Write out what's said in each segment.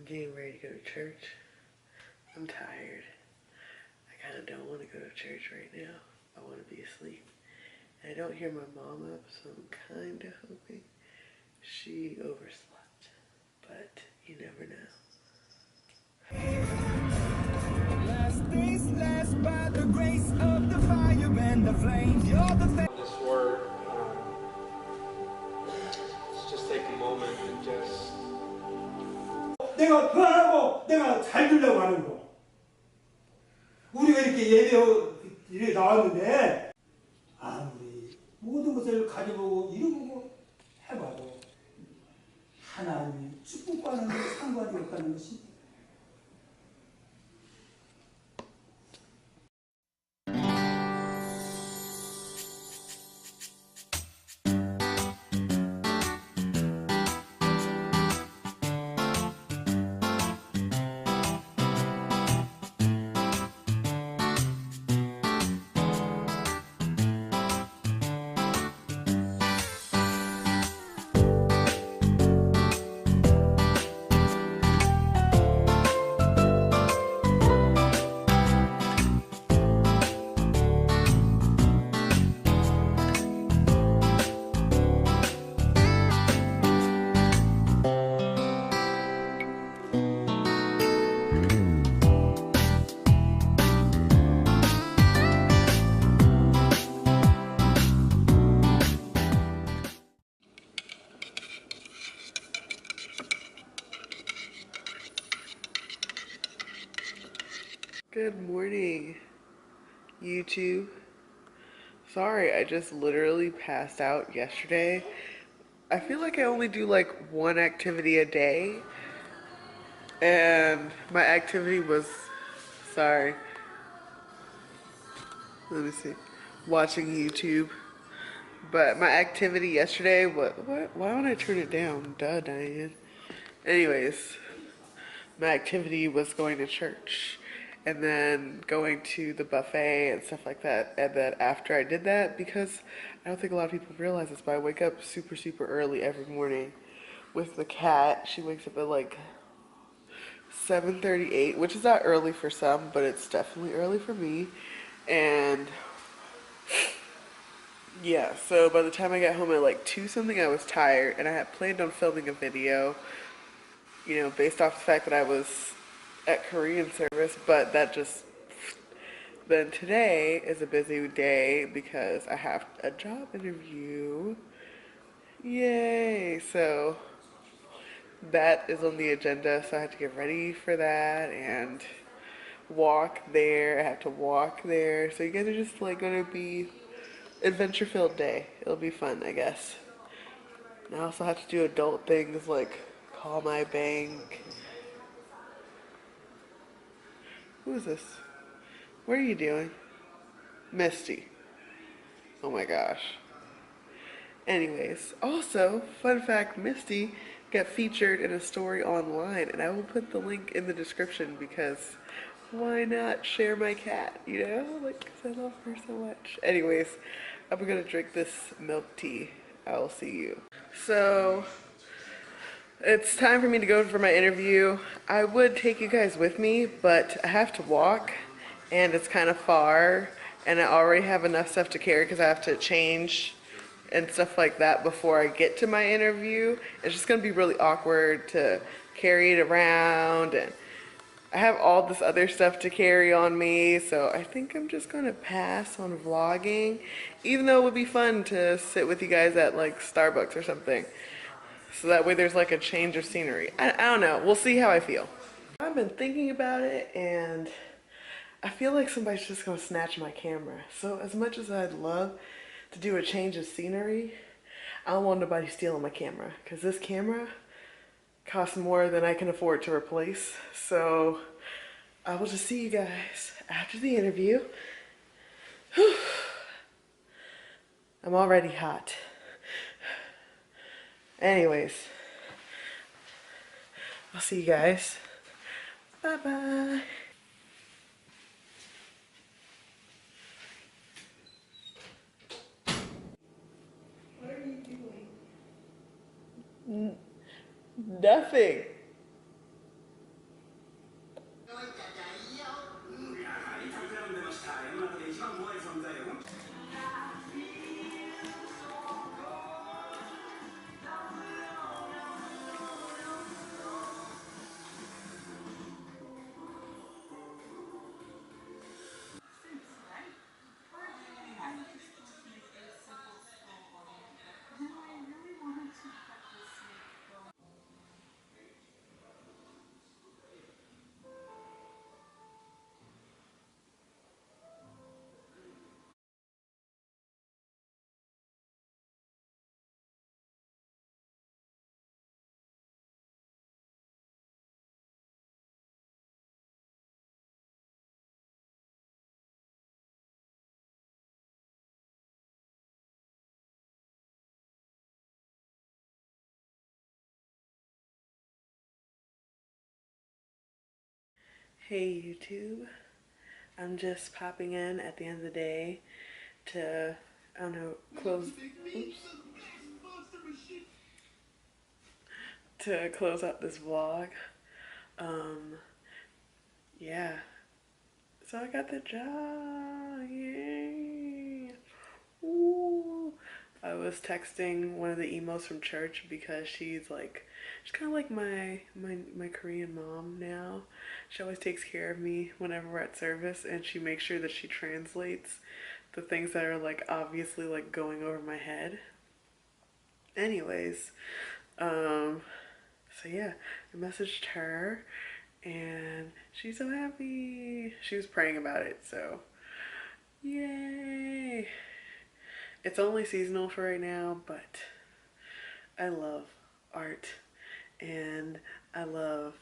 getting ready to go to church. I'm tired. I kind of don't want to go to church right now. I want to be asleep. And I don't hear my mom up, so I'm kind of hoping she overslept. But you never know. Last days last by the grace of the fire and the flames. You're the thing. This word, let's just take a moment and just. 내가 편하고 내가 잘 되려고 하는 거. 우리가 이렇게 예배에 나왔는데 아무리 모든 것을 가져보고 이루고 해봐도 하나님의 축복과는 상관이 없다는 것이 Good morning, YouTube. Sorry, I just literally passed out yesterday. I feel like I only do like one activity a day. And my activity was, sorry, let me see, watching YouTube. But my activity yesterday, what, why don't I turn it down? Duh, Diane. Anyways, my activity was going to church and then going to the buffet and stuff like that. And then after I did that, because I don't think a lot of people realize this, but I wake up super, super early every morning with the cat. She wakes up at like 7:38, which is not early for some, but it's definitely early for me. And yeah, so by the time I got home at like 2 something, I was tired, and I had planned on filming a video, you know, based off the fact that I was at Korean service, but that just, then today is a busy day because I have a job interview. Yay! So that is on the agenda, so I have to get ready for that and walk there. I have to walk there. So you guys are just like gonna be adventure-filled day. It'll be fun, I guess. And I also have to do adult things like call my bank. Who is this? What are you doing? Misty. Oh my gosh. Anyways, also, fun fact, Misty got featured in a story online, and I will put the link in the description because why not share my cat, you know? Like, 'cause I love her so much. Anyways, I'm gonna drink this milk tea. I'll see you. So, it's time for me to go for my interview. I would take you guys with me, but I have to walk, and it's kind of far, and I already have enough stuff to carry because I have to change and stuff like that before I get to my interview. It's just gonna be really awkward to carry it around, and I have all this other stuff to carry on me, so I think I'm just gonna pass on vlogging, even though it would be fun to sit with you guys at like Starbucks or something. So that way there's like a change of scenery. I don't know, we'll see how I feel. I've been thinking about it, and I feel like somebody's just gonna snatch my camera. So as much as I'd love to do a change of scenery, I don't want nobody stealing my camera, because this camera costs more than I can afford to replace. So I will just see you guys after the interview. Whew. I'm already hot. Anyways, I'll see you guys. Bye-bye. What are you doing? Nothing. Hey YouTube, I'm just popping in at the end of the day to, I don't know, close out this vlog. Um, yeah, so I got the job, yay! Ooh. I was texting one of the emos from church because she's kind of like my Korean mom now. She always takes care of me whenever we're at service, and she makes sure that she translates the things that are like obviously like going over my head. Anyways, so yeah, I messaged her and she's so happy. She was praying about it, so yay. It's only seasonal for right now, but I love art and I love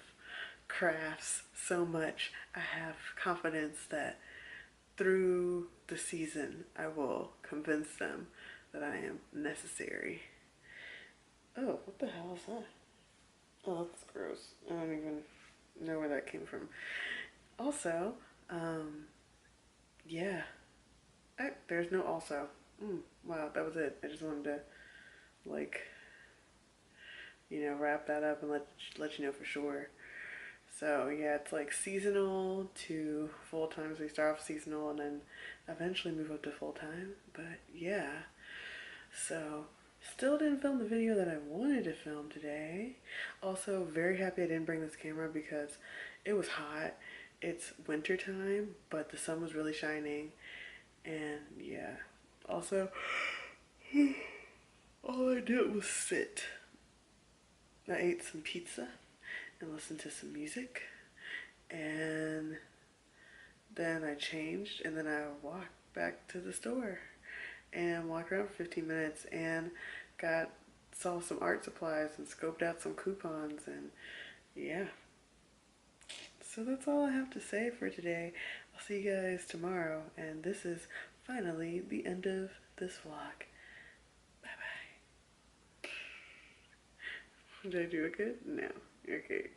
crafts so much. I have confidence that through the season I will convince them that I am necessary. Oh, what the hell is that? Oh, that's gross. I don't even know where that came from. Also, yeah. There's no also. Wow, that was it. I just wanted to, like, wrap that up and let you know for sure. So yeah, it's like seasonal to full time. So we start off seasonal and then eventually move up to full time. But yeah, so still didn't film the video that I wanted to film today. Also very happy I didn't bring this camera because it was hot. It's winter time, but the sun was really shining. And yeah, also all I did was sit. I ate some pizza and listened to some music, and then I changed, and then I walked back to the store and walked around for 15 minutes and saw some art supplies and scoped out some coupons, and yeah. So that's all I have to say for today. I'll see you guys tomorrow, and this is finally the end of this vlog. Bye bye. Did I do it good? No. Okay.